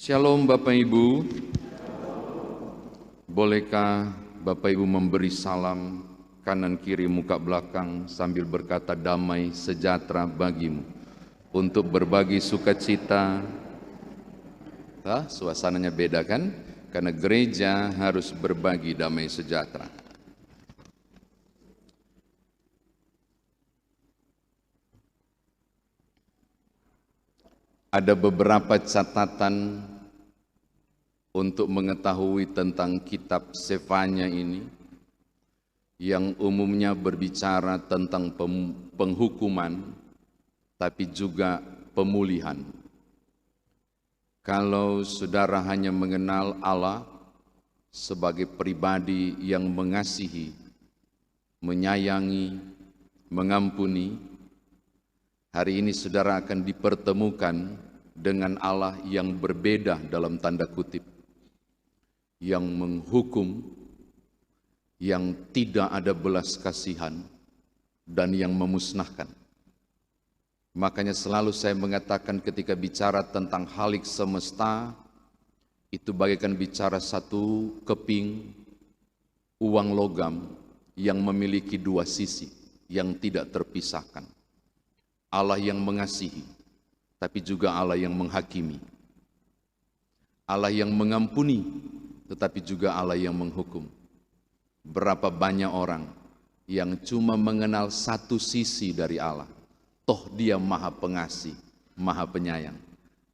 Shalom Bapak Ibu. Bolehkah Bapak Ibu memberi salam kanan kiri muka belakang sambil berkata damai sejahtera bagimu untuk berbagi sukacita. Suasananya beda kan? Karena gereja harus berbagi damai sejahtera. Ada beberapa catatan untuk mengetahui tentang kitab Zefanya ini yang umumnya berbicara tentang penghukuman tapi juga pemulihan. Kalau saudara hanya mengenal Allah sebagai pribadi yang mengasihi, menyayangi, mengampuni, hari ini saudara akan dipertemukan dengan Allah yang berbeda dalam tanda kutip, yang menghukum, yang tidak ada belas kasihan, dan yang memusnahkan. Makanya selalu saya mengatakan ketika bicara tentang halik semesta, itu bagaikan bicara satu keping uang logam yang memiliki dua sisi yang tidak terpisahkan. Allah yang mengasihi, tapi juga Allah yang menghakimi. Allah yang mengampuni, tetapi juga Allah yang menghukum. Berapa banyak orang yang cuma mengenal satu sisi dari Allah. Toh dia maha pengasih, maha penyayang.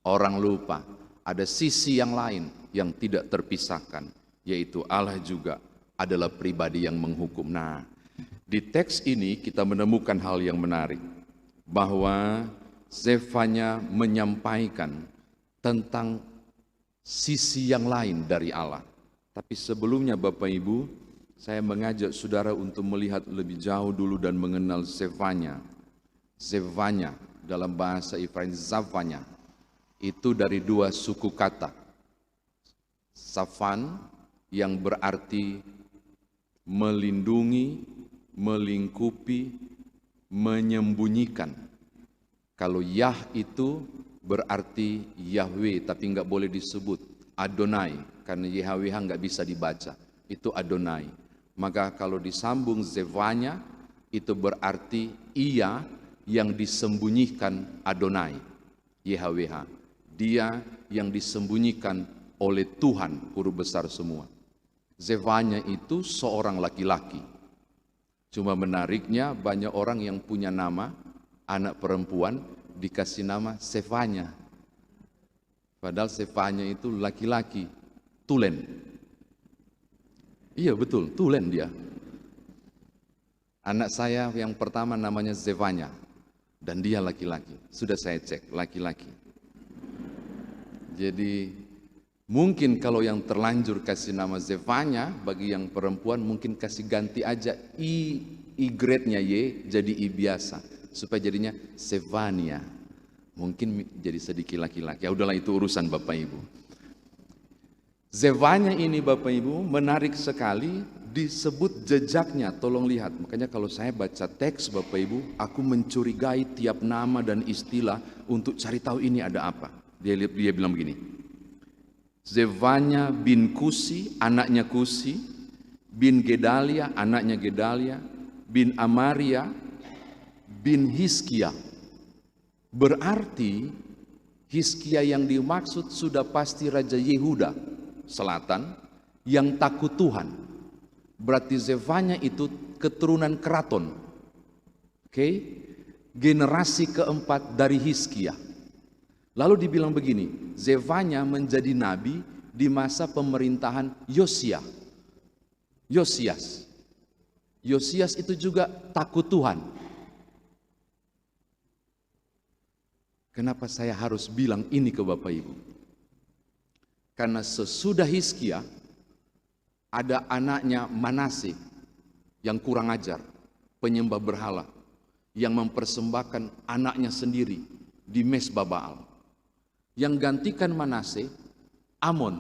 Orang lupa ada sisi yang lain yang tidak terpisahkan, yaitu Allah juga adalah pribadi yang menghukum. Nah, di teks ini kita menemukan hal yang menarik, bahwa Zefanya menyampaikan tentang sisi yang lain dari Allah. Tapi sebelumnya Bapak Ibu, saya mengajak saudara untuk melihat lebih jauh dulu dan mengenal Zefanya. Zefanya dalam bahasa Ibrani, Zafanya, itu dari dua suku kata. Safan yang berarti melindungi, melingkupi, menyembunyikan. Kalau Yah itu berarti Yahweh, tapi nggak boleh disebut Adonai, karena YHWH nggak bisa dibaca, itu Adonai. Maka kalau disambung Zefanya, itu berarti Ia yang disembunyikan Adonai, YHWH. Dia yang disembunyikan oleh Tuhan, huruf besar semua. Zefanya itu seorang laki-laki. Cuma menariknya banyak orang yang punya nama anak perempuan dikasih nama Zefanya. Padahal Zefanya itu laki-laki, tulen. Iya betul, tulen dia. Anak saya yang pertama namanya Zefanya, dan dia laki-laki. Sudah saya cek, laki-laki. Jadi mungkin kalau yang terlanjur kasih nama Zefanya, bagi yang perempuan mungkin kasih ganti aja Y-nya Y jadi I biasa, supaya jadinya Zefania. Mungkin jadi sedikit laki-laki. Ya udahlah, itu urusan Bapak Ibu. Zefanya ini Bapak Ibu menarik sekali, disebut jejaknya. Tolong lihat. Makanya kalau saya baca teks Bapak Ibu, aku mencurigai tiap nama dan istilah untuk cari tahu ini ada apa. Dia bilang begini. Zefanya bin Kusi, anaknya Kusi, bin Gedalia, anaknya Gedalia, bin Amaria, bin Hizkia. Berarti Hizkia yang dimaksud sudah pasti Raja Yehuda Selatan yang takut Tuhan. Berarti Zefanya itu keturunan keraton. Oke? Generasi keempat dari Hizkia. Lalu dibilang begini, Zefanya menjadi nabi di masa pemerintahan Yosias. Yosias itu juga takut Tuhan. Kenapa saya harus bilang ini ke Bapak Ibu? Karena sesudah Hizkia ada anaknya Manase yang kurang ajar, penyembah berhala, yang mempersembahkan anaknya sendiri di Mesbah Baal. Yang gantikan Manase, Amon.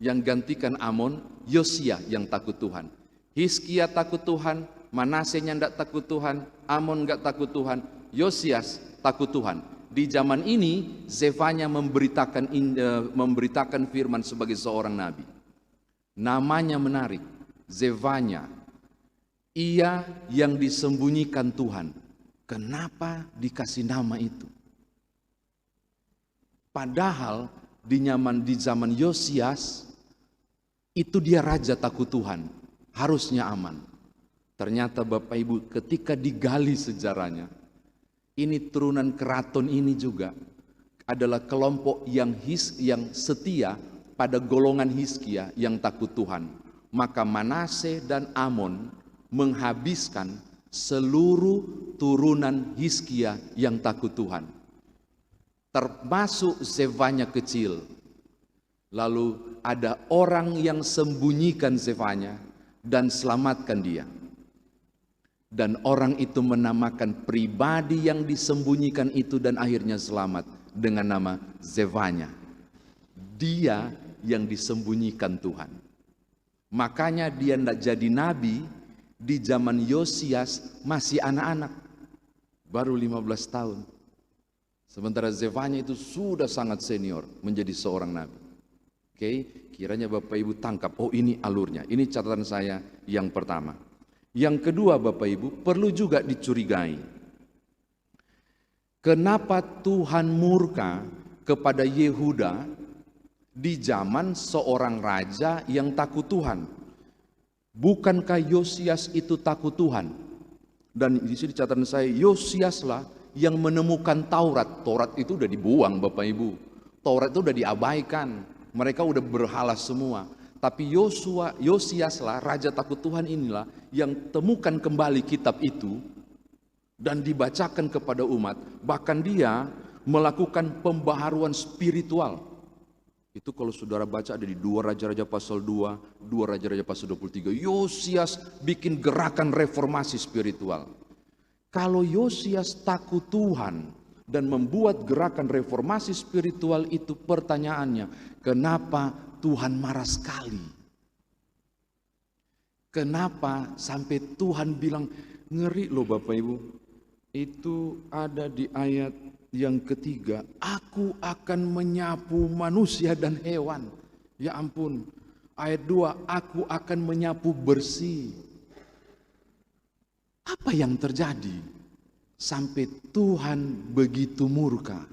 Yang gantikan Amon, Yosia yang takut Tuhan. Hizkia takut Tuhan, Manase nya tidak takut Tuhan, Amon nggak takut Tuhan, Yosias takut Tuhan. Di zaman ini Zefanya memberitakan firman sebagai seorang nabi. Namanya menarik, Zefanya. Ia yang disembunyikan Tuhan. Kenapa dikasih nama itu? Padahal di zaman Yosias itu dia raja takut Tuhan, harusnya aman. Ternyata Bapak Ibu ketika digali sejarahnya, ini turunan keraton ini juga adalah kelompok yang setia pada golongan Hizkia yang takut Tuhan. Maka Manase dan Amon menghabiskan seluruh turunan Hizkia yang takut Tuhan, termasuk Zefanya kecil. Lalu ada orang yang sembunyikan Zefanya dan selamatkan dia. Dan orang itu menamakan pribadi yang disembunyikan itu dan akhirnya selamat dengan nama Zefanya. Dia yang disembunyikan Tuhan. Makanya dia tidak jadi nabi di zaman Yosias, masih anak-anak, baru 15 tahun. Sementara Zefanya itu sudah sangat senior menjadi seorang nabi. Oke, kiranya Bapak Ibu tangkap, oh ini alurnya. Ini catatan saya yang pertama. Yang kedua Bapak Ibu, perlu juga dicurigai. Kenapa Tuhan murka kepada Yehuda di zaman seorang raja yang takut Tuhan? Bukankah Yosias itu takut Tuhan? Dan di sini catatan saya, Yosiaslah yang menemukan Taurat. Taurat itu udah dibuang Bapak Ibu. Taurat itu udah diabaikan. Mereka udah berhala semua. Tapi Yosiaslah, raja takut Tuhan inilah yang temukan kembali kitab itu dan dibacakan kepada umat. Bahkan dia melakukan pembaharuan spiritual. Itu kalau saudara baca ada di 2 Raja-Raja pasal 2, 2 Raja-Raja pasal 23. Yosias bikin gerakan reformasi spiritual. Kalau Yosias takut Tuhan dan membuat gerakan reformasi spiritual itu, pertanyaannya, kenapa Tuhan marah sekali? Kenapa sampai Tuhan bilang, ngeri loh Bapak Ibu. Itu ada di ayat yang ketiga, aku akan menyapu manusia dan hewan. Ya ampun. Ayat 2, aku akan menyapu bersih. Apa yang terjadi sampai Tuhan begitu murka?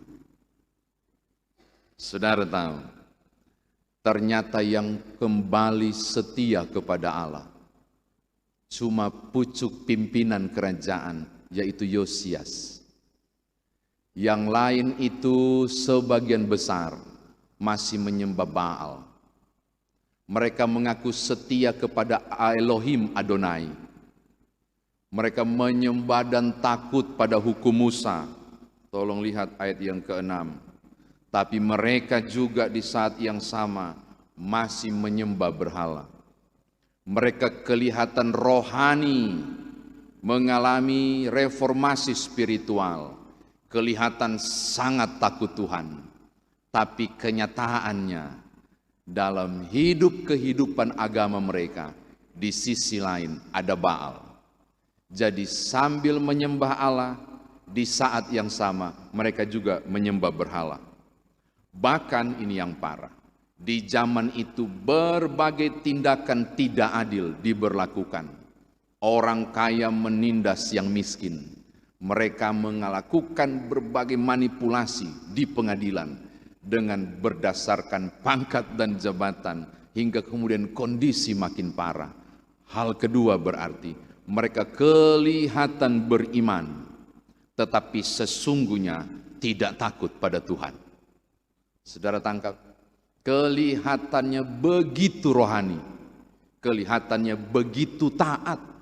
Saudara tahu, ternyata yang kembali setia kepada Allah cuma pucuk pimpinan kerajaan, yaitu Yosias. Yang lain itu sebagian besar masih menyembah Baal. Mereka mengaku setia kepada Elohim Adonai. Mereka menyembah dan takut pada hukum Musa. Tolong lihat ayat yang ke-6. Tapi mereka juga di saat yang sama masih menyembah berhala. Mereka kelihatan rohani, mengalami reformasi spiritual, kelihatan sangat takut Tuhan. Tapi kenyataannya dalam kehidupan agama mereka, di sisi lain ada Baal. Jadi sambil menyembah Allah, di saat yang sama mereka juga menyembah berhala. Bahkan ini yang parah, di zaman itu berbagai tindakan tidak adil diberlakukan. Orang kaya menindas yang miskin. Mereka melakukan berbagai manipulasi di pengadilan dengan berdasarkan pangkat dan jabatan, hingga kemudian kondisi makin parah. Hal kedua berarti mereka kelihatan beriman, tetapi sesungguhnya tidak takut pada Tuhan. Saudara tangkap, kelihatannya begitu rohani, kelihatannya begitu taat.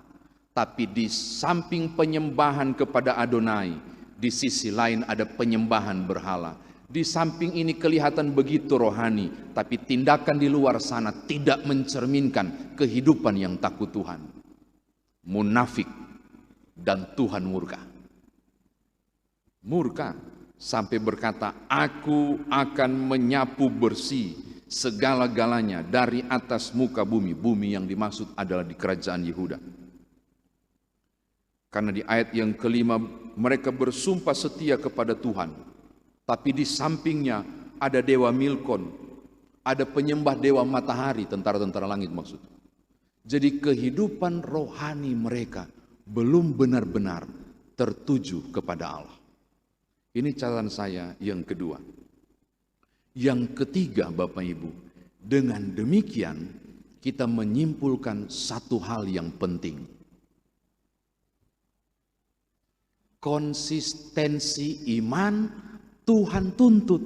Tapi di samping penyembahan kepada Adonai, di sisi lain ada penyembahan berhala. Di samping ini kelihatan begitu rohani, tapi tindakan di luar sana tidak mencerminkan kehidupan yang takut Tuhan. Munafik dan Tuhan murka. Murka sampai berkata, aku akan menyapu bersih segala-galanya dari atas muka bumi. Bumi yang dimaksud adalah di kerajaan Yehuda. Karena di ayat yang kelima mereka bersumpah setia kepada Tuhan. Tapi di sampingnya ada dewa Milkon, ada penyembah dewa matahari, tentara-tentara langit maksudnya. Jadi kehidupan rohani mereka belum benar-benar tertuju kepada Allah. Ini catatan saya yang kedua. Yang ketiga, Bapak Ibu, dengan demikian kita menyimpulkan satu hal yang penting. Konsistensi iman Tuhan tuntut.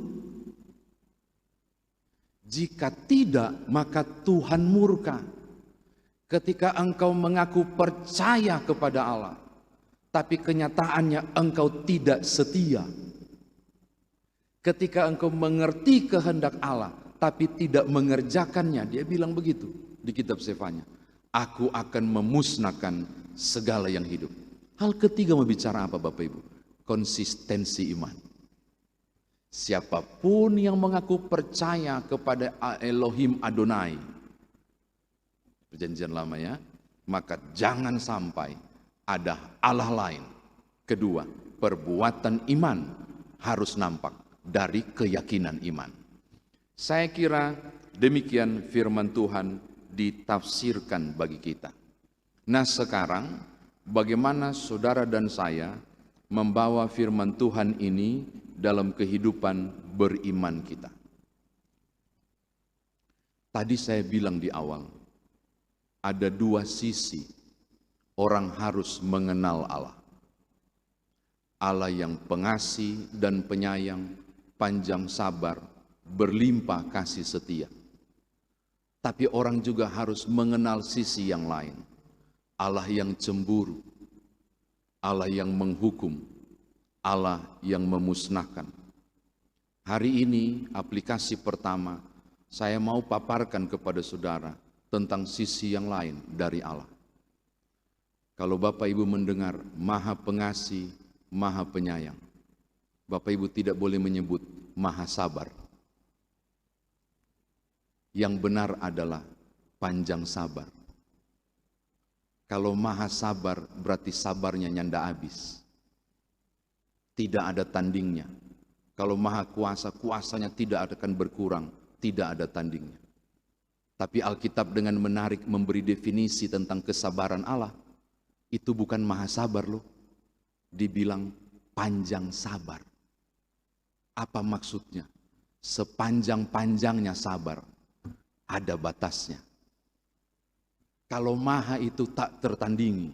Jika tidak, maka Tuhan murka. Ketika engkau mengaku percaya kepada Allah, tapi kenyataannya engkau tidak setia. Ketika engkau mengerti kehendak Allah, tapi tidak mengerjakannya, dia bilang begitu di kitab Sefanya, aku akan memusnahkan segala yang hidup. Hal ketiga mau bicara apa Bapak Ibu? Konsistensi iman. Siapapun yang mengaku percaya kepada Elohim Adonai, perjanjian lama ya, maka jangan sampai ada Allah lain. Kedua, perbuatan iman harus nampak dari keyakinan iman. Saya kira demikian firman Tuhan ditafsirkan bagi kita. Nah sekarang bagaimana saudara dan saya membawa firman Tuhan ini dalam kehidupan beriman kita? Tadi saya bilang di awal, ada dua sisi orang harus mengenal Allah. Allah yang pengasih dan penyayang, panjang sabar, berlimpah kasih setia. Tapi orang juga harus mengenal sisi yang lain. Allah yang cemburu, Allah yang menghukum, Allah yang memusnahkan. Hari ini aplikasi pertama saya mau paparkan kepada saudara tentang sisi yang lain dari Allah. Kalau Bapak Ibu mendengar Maha Pengasih, Maha Penyayang, Bapak Ibu tidak boleh menyebut Maha Sabar. Yang benar adalah panjang sabar. Kalau Maha Sabar berarti sabarnya nyanda habis. Tidak ada tandingnya. Kalau Maha Kuasa, kuasanya tidak akan berkurang, tidak ada tandingnya. Tapi Alkitab dengan menarik memberi definisi tentang kesabaran Allah, itu bukan Maha Sabar loh. Dibilang panjang sabar. Apa maksudnya? Sepanjang-panjangnya sabar, ada batasnya. Kalau Maha itu tak tertandingi,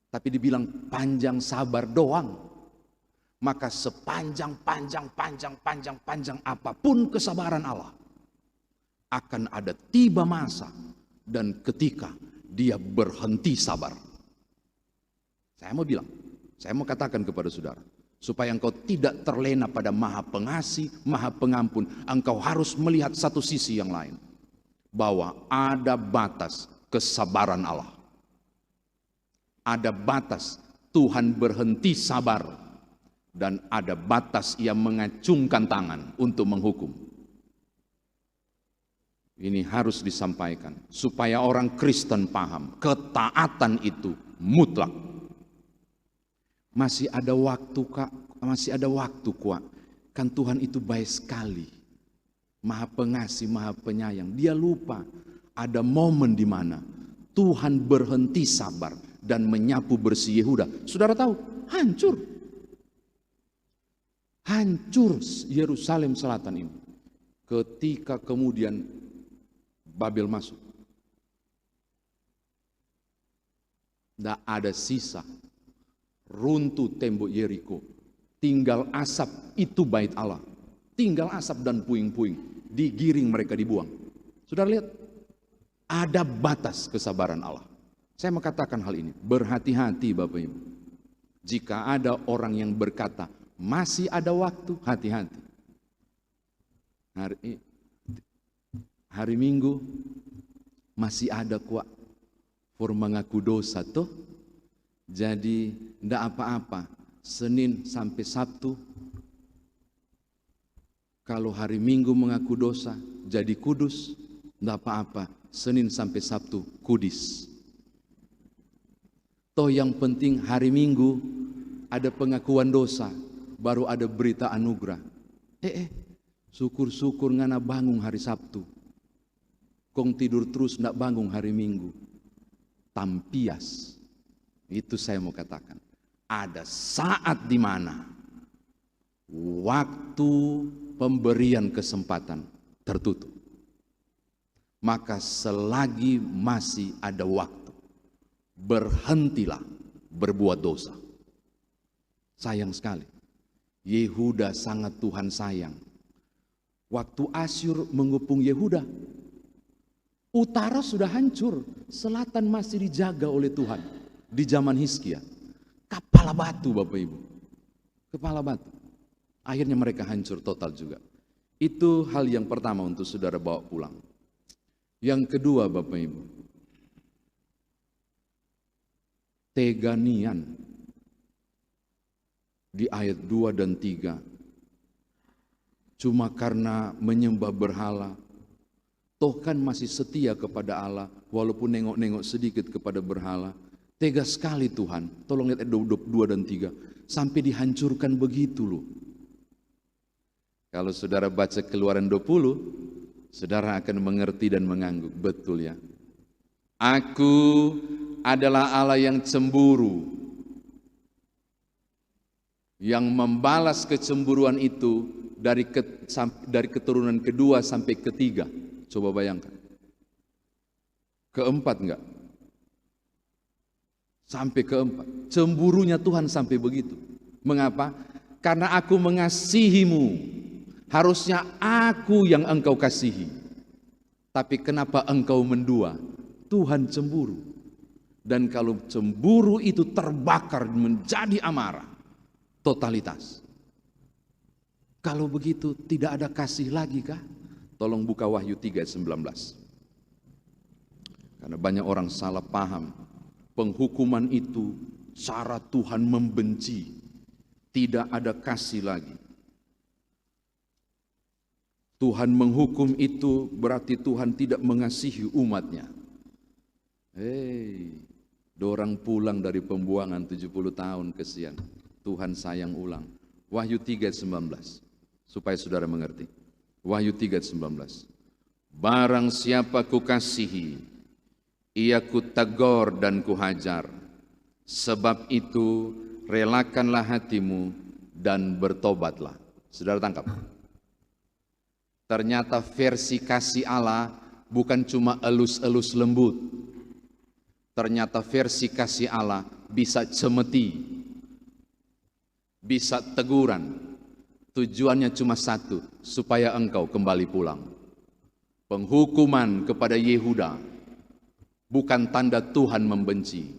tapi dibilang panjang sabar doang, maka sepanjang apapun kesabaran Allah, akan ada tiba masa dan ketika dia berhenti sabar. Saya mau katakan kepada saudara, supaya engkau tidak terlena pada Maha Pengasih, Maha Pengampun, engkau harus melihat satu sisi yang lain, bahwa ada batas kesabaran Allah. Ada batas Tuhan berhenti sabar, dan ada batas Ia mengacungkan tangan untuk menghukum. Ini harus disampaikan supaya orang Kristen paham, ketaatan itu mutlak. Masih ada waktu Kak, masih ada waktu Kak. Kan Tuhan itu baik sekali. Maha Pengasih, Maha Penyayang. Dia lupa ada momen di mana Tuhan berhenti sabar dan menyapu bersih Yehuda. Saudara tahu, hancur. Hancur Yerusalem Selatan ini. Ketika kemudian Babel masuk. Tidak ada sisa. Runtuh tembok Yeriko. Tinggal asap, itu bait Allah. Tinggal asap dan puing-puing. Digiring mereka dibuang. Saudara lihat, ada batas kesabaran Allah. Saya mau katakan hal ini, berhati-hati Bapak Ibu. Jika ada orang yang berkata, masih ada waktu, hati-hati. Hari Minggu, masih ada kuat. For mengaku dosa tuh. Jadi tidak apa-apa, Senin sampai Sabtu. Kalau hari Minggu mengaku dosa, jadi kudus, tidak apa-apa, Senin sampai Sabtu kudis. Toh yang penting hari Minggu ada pengakuan dosa, baru ada berita anugerah. Syukur-syukur ngana bangun hari Sabtu. Kong tidur terus ndak bangun hari Minggu. Tampias. Itu saya mau katakan. Ada saat di mana waktu pemberian kesempatan tertutup. Maka selagi masih ada waktu, berhentilah berbuat dosa. Sayang sekali. Yehuda sangat Tuhan sayang. Waktu Asyur mengepung Yehuda, utara sudah hancur, selatan masih dijaga oleh Tuhan. Di zaman Hizkia, kepala batu Bapak Ibu, kepala batu. Akhirnya mereka hancur total juga. Itu hal yang pertama untuk saudara bawa pulang. Yang kedua Bapak Ibu, teganian di ayat 2 dan 3. Cuma karena menyembah berhala, toh kan masih setia kepada Allah, walaupun nengok-nengok sedikit kepada berhala. Tega sekali Tuhan, tolong lihat ayat 2 dan 3, sampai dihancurkan begitu loh. Kalau saudara baca Keluaran 20, saudara akan mengerti dan mengangguk, betul ya. Aku adalah Allah yang cemburu, yang membalas kecemburuan itu dari keturunan kedua sampai ketiga. Coba bayangkan. Keempat enggak? Sampai keempat. Cemburunya Tuhan sampai begitu. Mengapa? Karena aku mengasihimu. Harusnya aku yang engkau kasihi. Tapi kenapa engkau mendua? Tuhan cemburu. Dan kalau cemburu itu terbakar menjadi amarah, totalitas. Kalau begitu tidak ada kasih lagi kah? Tolong buka Wahyu 3:19. Karena banyak orang salah paham. Penghukuman itu cara Tuhan membenci. Tidak ada kasih lagi. Tuhan menghukum itu berarti Tuhan tidak mengasihi umatnya. Dorang pulang dari pembuangan 70 tahun kesian. Tuhan sayang ulang. Wahyu 3:19. Supaya saudara mengerti. Wahyu 3:19. Barang siapa kukasihi, ia kutegur dan kuhajar. Sebab itu relakanlah hatimu dan bertobatlah. Saudara tangkap. Ternyata versi kasih Allah bukan cuma elus-elus lembut. Ternyata versi kasih Allah bisa cemeti, bisa teguran. Tujuannya cuma satu, supaya engkau kembali pulang. Penghukuman kepada Yehuda bukan tanda Tuhan membenci,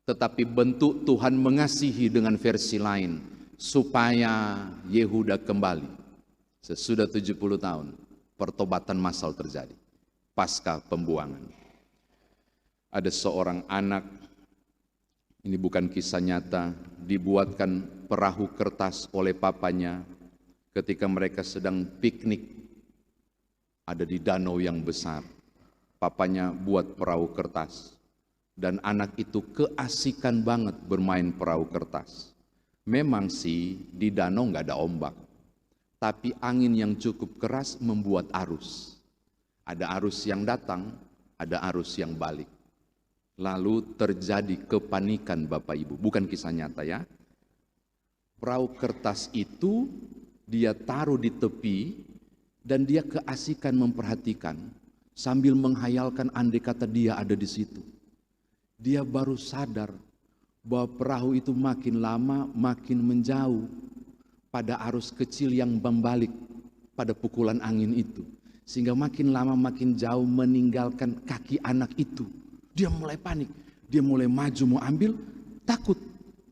tetapi bentuk Tuhan mengasihi dengan versi lain, supaya Yehuda kembali. Sesudah 70 tahun, pertobatan massal terjadi, pasca pembuangan. Ada seorang anak, ini bukan kisah nyata, dibuatkan perahu kertas oleh papanya ketika mereka sedang piknik, ada di danau yang besar. Papanya buat perahu kertas, dan anak itu keasikan banget bermain perahu kertas. Memang sih di danau nggak ada ombak, tapi angin yang cukup keras membuat arus. Ada arus yang datang, ada arus yang balik. Lalu terjadi kepanikan Bapak Ibu, bukan kisah nyata ya. Perahu kertas itu dia taruh di tepi dan dia keasikan memperhatikan sambil menghayalkan andai kata dia ada di situ. Dia baru sadar bahwa perahu itu makin lama makin menjauh pada arus kecil yang membalik pada pukulan angin itu. Sehingga makin lama makin jauh meninggalkan kaki anak itu. Dia mulai panik, dia mulai maju mau ambil, takut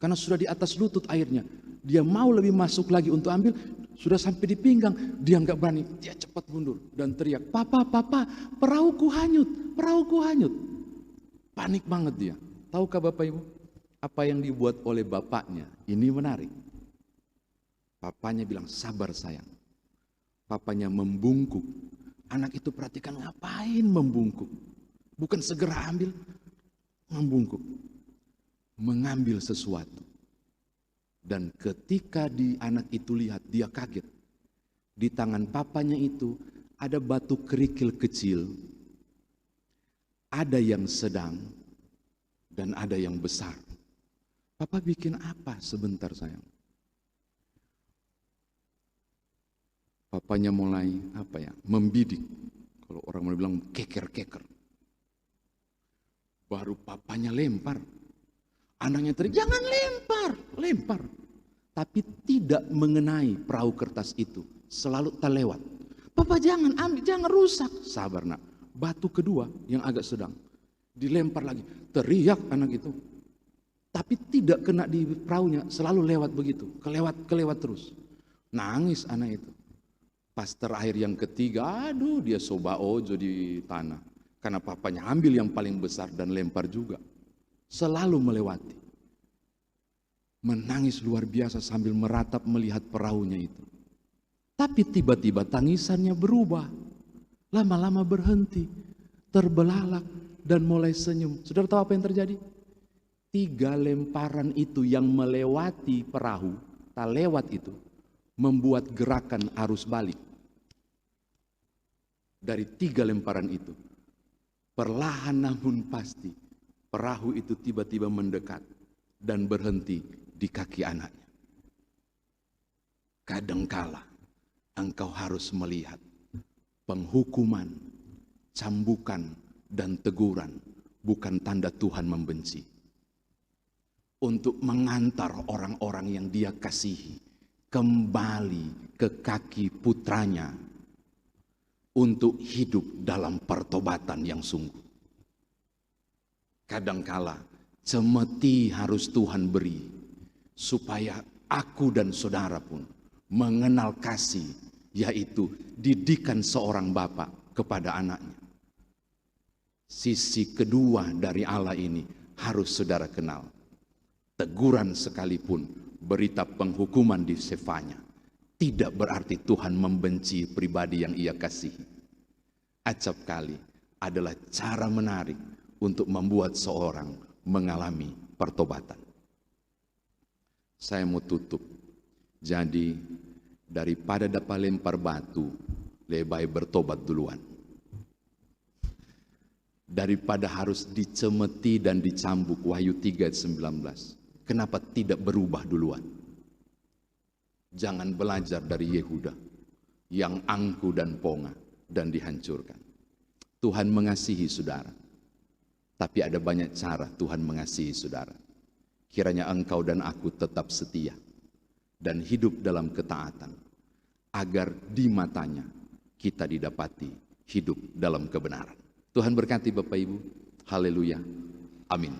karena sudah di atas lutut airnya. Dia mau lebih masuk lagi untuk ambil, sudah sampai di pinggang, dia nggak berani, dia cepat mundur dan teriak, "Papa, papa, perahuku hanyut, perahuku hanyut." Panik banget dia. Tahukah Bapak Ibu, apa yang dibuat oleh bapaknya? Ini menarik. Papanya bilang, "Sabar sayang." Papanya membungkuk. Anak itu perhatikan, ngapain membungkuk? Bukan segera ambil, membungkuk. Mengambil sesuatu. Dan ketika anak itu lihat, dia kaget. Di tangan papanya itu ada batu kerikil kecil, ada yang sedang dan ada yang besar. Papa bikin apa sebentar sayang? Papanya mulai membidik. Kalau orang mau bilang keker-keker. Baru papanya lempar. Anaknya teriak, jangan lempar. Tapi tidak mengenai perahu kertas itu. Selalu terlewat. Papa jangan ambil, jangan rusak. Sabar nak. Batu kedua yang agak sedang. Dilempar lagi. Teriak anak itu. Tapi tidak kena di perahunya. Selalu lewat begitu. Kelewat terus. Nangis anak itu. Pas terakhir yang ketiga, aduh dia soba ojo di tanah. Karena papanya ambil yang paling besar dan lempar juga. Selalu melewati. Menangis luar biasa sambil meratap melihat perahunya itu. Tapi tiba-tiba tangisannya berubah. Lama-lama berhenti. Terbelalak dan mulai senyum. Saudara tahu apa yang terjadi? 3 lemparan itu yang melewati perahu, tak lewat itu, membuat gerakan arus balik. Dari 3 lemparan itu, perlahan namun pasti, perahu itu tiba-tiba mendekat dan berhenti di kaki anaknya. Kadangkala engkau harus melihat penghukuman, cambukan, dan teguran bukan tanda Tuhan membenci. Untuk mengantar orang-orang yang Dia kasihi kembali ke kaki putranya untuk hidup dalam pertobatan yang sungguh. Kadangkala cemeti harus Tuhan beri supaya aku dan saudara pun mengenal kasih, yaitu didikan seorang bapak kepada anaknya. Sisi kedua dari Allah ini harus saudara kenal. Teguran sekalipun, berita penghukuman di Sefanya, tidak berarti Tuhan membenci pribadi yang Ia kasihi. Acap kali adalah cara menarik untuk membuat seorang mengalami pertobatan. Saya mau tutup. Jadi daripada dapat lempar batu, lebih baik bertobat duluan. Daripada harus dicemeti dan dicambuk, Wahyu 3:19. Kenapa tidak berubah duluan? Jangan belajar dari Yehuda yang angku dan ponga dan dihancurkan. Tuhan mengasihi saudara, tapi ada banyak cara Tuhan mengasihi saudara. Kiranya engkau dan aku tetap setia dan hidup dalam ketaatan, agar di matanya kita didapati hidup dalam kebenaran. Tuhan berkati Bapak Ibu. Haleluya. Amin.